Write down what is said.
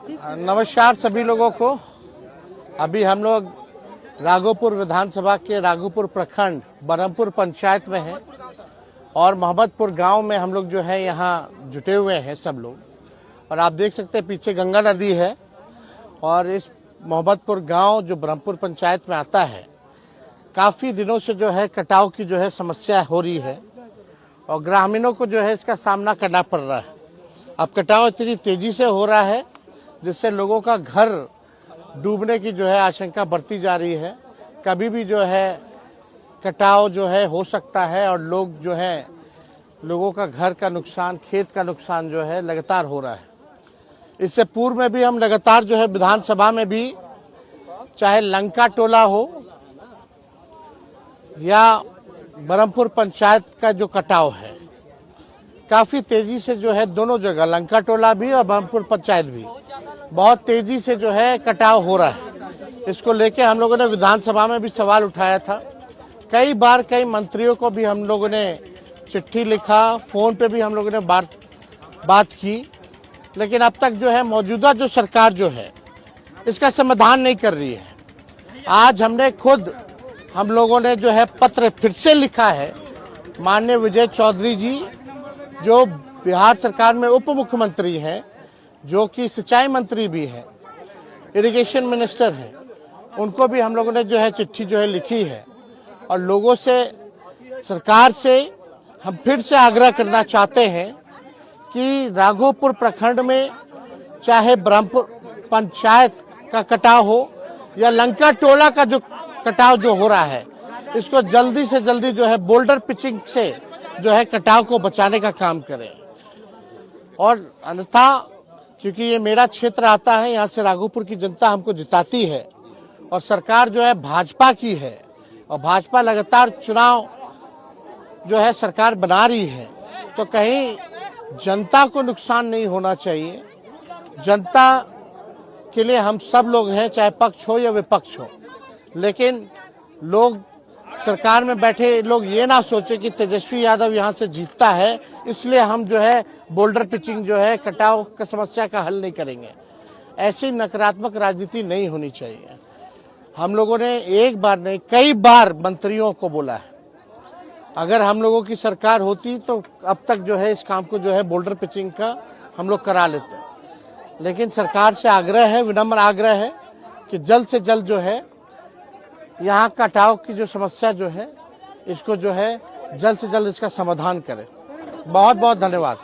नमस्कार सभी लोगों को। अभी हम लोग राघोपुर विधानसभा के राघोपुर प्रखंड बरहमपुर पंचायत में हैं और मोहम्मदपुर गांव में हम लोग जो है यहाँ जुटे हुए हैं सब लोग। और आप देख सकते हैं पीछे गंगा नदी है और इस मोहम्मदपुर गांव जो बरहमपुर पंचायत में आता है, काफ़ी दिनों से जो है कटाव की जो है समस्या हो रही है और ग्रामीणों को जो है इसका सामना करना पड़ रहा है। अब कटाव इतनी तेजी से हो रहा है जिससे लोगों का घर डूबने की जो है आशंका बढ़ती जा रही है। कभी भी जो है कटाव जो है हो सकता है और लोगों का घर का नुकसान, खेत का नुकसान जो है लगातार हो रहा है। इससे पूर्व में भी हम लगातार जो है विधानसभा में भी, चाहे लंका टोला हो या बरहमपुर पंचायत का जो कटाव है, काफ़ी तेजी से जो है दोनों जगह लंका टोला भी और बरहमपुर पंचायत भी बहुत तेजी से जो है कटाव हो रहा है। इसको लेके हम लोगों ने विधानसभा में भी सवाल उठाया था। कई बार कई मंत्रियों को भी हम लोगों ने चिट्ठी लिखा, फ़ोन पे भी हम लोगों ने बात की, लेकिन अब तक जो है मौजूदा जो सरकार जो है इसका समाधान नहीं कर रही है। आज हम लोगों ने जो है पत्र फिर से लिखा है माननीय विजय चौधरी जी, जो बिहार सरकार में उप मुख्यमंत्री हैं, जो कि सिंचाई मंत्री भी हैं, इरिगेशन मिनिस्टर हैं, उनको भी हम लोगों ने जो है चिट्ठी जो है लिखी है। और लोगों से, सरकार से हम फिर से आग्रह करना चाहते हैं कि राघोपुर प्रखंड में चाहे बरहमपुर पंचायत का कटाव हो या लंका टोला का जो कटाव जो हो रहा है, इसको जल्दी से जल्दी जो है बोल्डर पिचिंग से जो है कटाव को बचाने का काम करें। और अन्यथा, क्योंकि ये मेरा क्षेत्र आता है, यहाँ से राघोपुर की जनता हमको जिताती है और सरकार जो है भाजपा की है और भाजपा लगातार चुनाव जो है सरकार बना रही है, तो कहीं जनता को नुकसान नहीं होना चाहिए। जनता के लिए हम सब लोग हैं, चाहे पक्ष हो या विपक्ष हो, लेकिन लोग सरकार में बैठे लोग ये ना सोचे कि तेजस्वी यादव यहाँ से जीतता है इसलिए हम जो है बोल्डर पिचिंग जो है कटाव का समस्या का हल नहीं करेंगे। ऐसी नकारात्मक राजनीति नहीं होनी चाहिए। हम लोगों ने एक बार नहीं कई बार मंत्रियों को बोला है, अगर हम लोगों की सरकार होती तो अब तक जो है इस काम को जो है बोल्डर पिचिंग का हम लोग करा लेते। लेकिन सरकार से आग्रह है, विनम्र आग्रह है कि जल्द से जल्द जो है यहाँ कटाव की जो समस्या जो है इसको जो है जल्द से जल्द इसका समाधान करें। बहुत बहुत धन्यवाद।